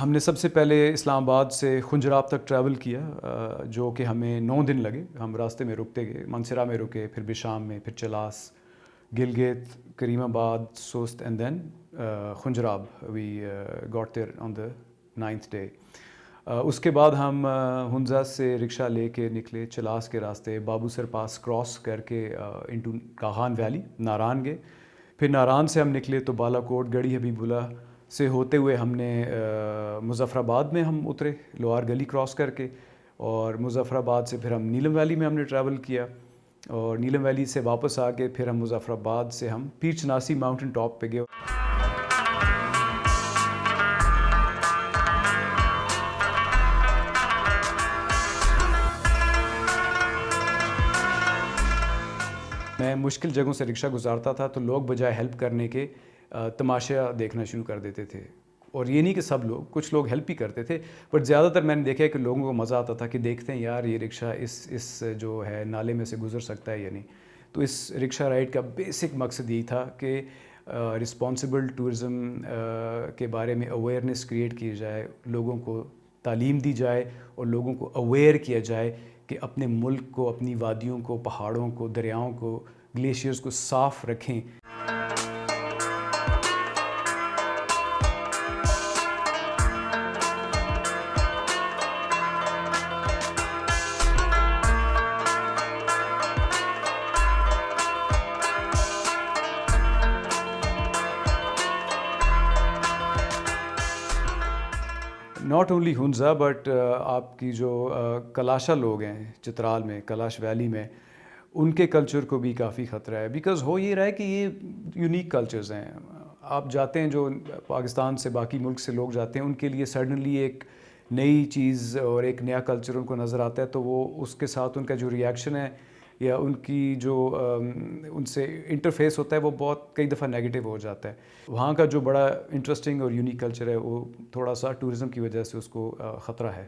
ہم نے سب سے پہلے اسلام آباد سے خنجراب تک ٹریول کیا، جو کہ ہمیں 9 دن لگے. ہم راستے میں رکتے گئے، منصرہ میں رکے، پھر بشام میں، پھر Chilas, Gilgit, Karimabad, Sost and then Khunjerab. We got there on the 9th day. اس کے بعد ہم ہنزا سے رکشہ لے کے نکلے چلاس کے راستے، بابو سر پاس کراس کر کے انٹو کاغان ویلی ناران گئے. پھر ناران سے ہم نکلے تو بالا کوٹ گڑھی حبیب اللہ سے ہوتے ہوئے ہم نے مظفر آباد میں ہم اترے لوہار گلی کراس کر کے، اور مظفر آباد سے پھر ہم نیلم ویلی میں ہم نے ٹریول کیا، اور نیلم ویلی سے واپس آ کے پھر ہم مظفر آباد سے ہم پیر چناسی ماؤنٹین ٹاپ پہ گئے. میں مشکل جگہوں سے رکشہ گزارتا تھا تو لوگ بجائے ہیلپ کرنے کے تماشا دیکھنا شروع کر دیتے تھے. اور یہ نہیں کہ سب لوگ، کچھ لوگ ہیلپ بھی کرتے تھے، بٹ زیادہ تر میں نے دیکھا ہے کہ لوگوں کو مزہ آتا تھا کہ دیکھتے ہیں یار یہ رکشہ اس جو ہے نالے میں سے گزر سکتا ہے یا نہیں. تو اس رکشہ رائڈ کا بیسک مقصد یہی تھا کہ رسپانسبل ٹورزم کے بارے میں اویئرنیس کریٹ کی جائے، لوگوں کو تعلیم دی جائے اور لوگوں کو اویئر کیا جائے کہ اپنے ملک کو، اپنی وادیوں کو، پہاڑوں کو، دریاؤں کو، گلیشیئرز کو صاف رکھیں. ناٹ اونلی ہنزا بٹ آپ کی جو کلاشا لوگ ہیں چترال میں، کلاش ویلی میں، ان کے کلچر کو بھی کافی خطرہ ہے. بیکاز ہو یہ رہا ہے کہ یہ یونیک کلچرز ہیں. آپ جاتے ہیں جو پاکستان سے باقی ملک سے لوگ جاتے ہیں، ان کے لیے سڈنلی ایک نئی چیز اور ایک نیا کلچر ان کو نظر آتا ہے، تو وہ اس کے ساتھ ان کا جو ریئیکشن ہے یا ان کی جو ان سے انٹرفیس ہوتا ہے وہ بہت کئی دفعہ نیگیٹو ہو جاتا ہے. وہاں کا جو بڑا انٹرسٹنگ اور یونیک کلچر ہے وہ تھوڑا سا ٹورزم کی وجہ سے اس کو خطرہ ہے.